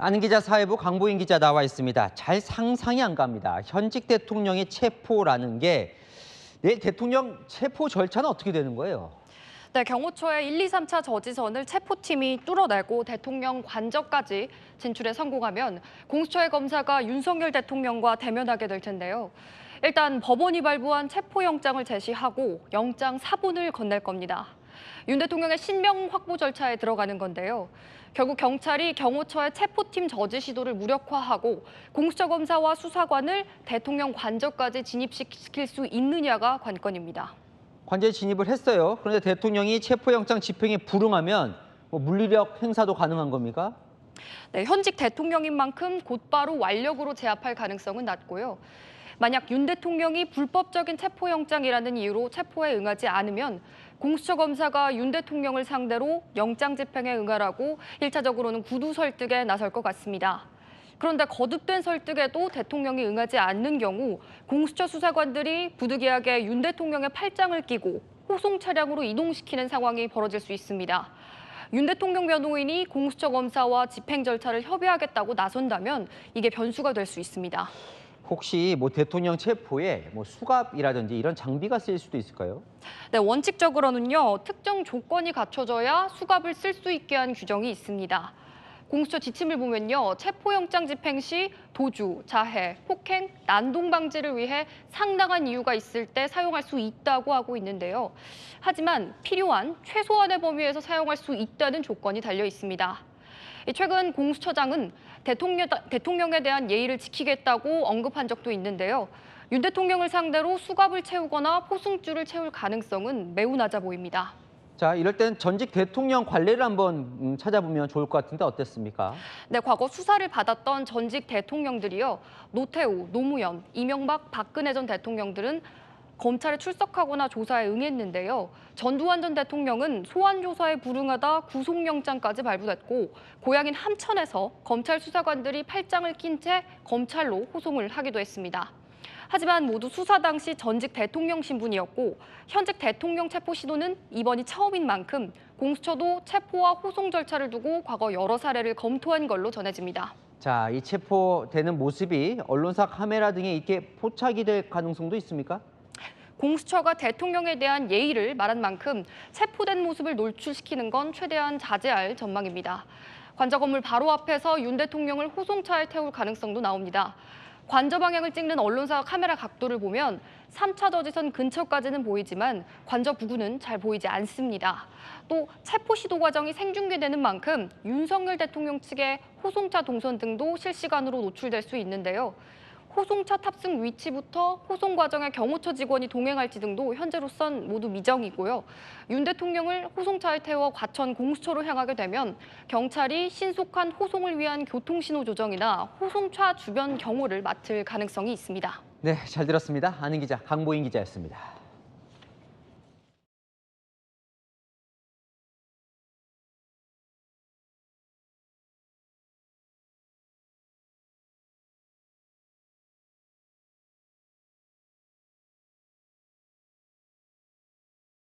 아는 기자 사회부 강보인 기자 나와 있습니다. 잘 상상이 안 갑니다. 현직 대통령의 체포라는 게 내일 대통령 체포 절차는 어떻게 되는 거예요? 네, 경호처의 1, 2, 3차 저지선을 체포팀이 뚫어내고 대통령 관저까지 진출에 성공하면 공수처의 검사가 윤석열 대통령과 대면하게 될 텐데요. 일단 법원이 발부한 체포영장을 제시하고 영장 사본을 건넬 겁니다. 윤 대통령의 신병 확보 절차에 들어가는 건데요. 결국 경찰이 경호처의 체포팀 저지 시도를 무력화하고 공수처 검사와 수사관을 대통령 관저까지 진입시킬 수 있느냐가 관건입니다. 관저에 진입을 했어요. 그런데 대통령이 체포영장 집행에 불응하면 물리력 행사도 가능한 겁니까? 네, 현직 대통령인 만큼 곧바로 완력으로 제압할 가능성은 낮고요. 만약 윤 대통령이 불법적인 체포영장이라는 이유로 체포에 응하지 않으면 공수처 검사가 윤 대통령을 상대로 영장 집행에 응하라고 1차적으로는 구두 설득에 나설 것 같습니다. 그런데 거듭된 설득에도 대통령이 응하지 않는 경우 공수처 수사관들이 부득이하게 윤 대통령의 팔짱을 끼고 호송 차량으로 이동시키는 상황이 벌어질 수 있습니다. 윤 대통령 변호인이 공수처 검사와 집행 절차를 협의하겠다고 나선다면 이게 변수가 될 수 있습니다. 혹시 대통령 체포에 수갑이라든지 이런 장비가 쓰일 수도 있을까요? 네, 원칙적으로는요, 특정 조건이 갖춰져야 수갑을 쓸 수 있게 한 규정이 있습니다. 공수처 지침을 보면요, 체포영장 집행 시 도주, 자해, 폭행, 난동 방지를 위해 상당한 이유가 있을 때 사용할 수 있다고 하고 있는데요. 하지만 필요한 최소한의 범위에서 사용할 수 있다는 조건이 달려 있습니다. 최근 공수처장은 대통령에 대한 예의를 지키겠다고 언급한 적도 있는데요. 윤 대통령을 상대로 수갑을 채우거나 포승줄을 채울 가능성은 매우 낮아 보입니다. 자, 이럴 땐 전직 대통령 관례를 한번 찾아보면 좋을 것 같은데 어땠습니까? 네, 과거 수사를 받았던 전직 대통령들이요. 노태우, 노무현, 이명박, 박근혜 전 대통령들은 검찰에 출석하거나 조사에 응했는데요. 전두환 전 대통령은 소환 조사에 불응하다 구속영장까지 발부됐고 고향인 함천에서 검찰 수사관들이 팔짱을 낀 채 검찰로 호송을 하기도 했습니다. 하지만 모두 수사 당시 전직 대통령 신분이었고 현직 대통령 체포 시도는 이번이 처음인 만큼 공수처도 체포와 호송 절차를 두고 과거 여러 사례를 검토한 걸로 전해집니다. 자, 이 체포되는 모습이 언론사 카메라 등에 이렇게 포착이 될 가능성도 있습니까? 공수처가 대통령에 대한 예의를 말한 만큼 체포된 모습을 노출시키는 건 최대한 자제할 전망입니다. 관저 건물 바로 앞에서 윤 대통령을 호송차에 태울 가능성도 나옵니다. 관저 방향을 찍는 언론사 카메라 각도를 보면 3차 저지선 근처까지는 보이지만 관저 부근은 잘 보이지 않습니다. 또 체포 시도 과정이 생중계되는 만큼 윤석열 대통령 측의 호송차 동선 등도 실시간으로 노출될 수 있는데요. 호송차 탑승 위치부터 호송 과정에 경호처 직원이 동행할지 등도 현재로선 모두 미정이고요. 윤 대통령을 호송차에 태워 과천 공수처로 향하게 되면 경찰이 신속한 호송을 위한 교통신호 조정이나 호송차 주변 경호를 맡을 가능성이 있습니다. 네, 잘 들었습니다. 아는 기자 강보인 기자였습니다.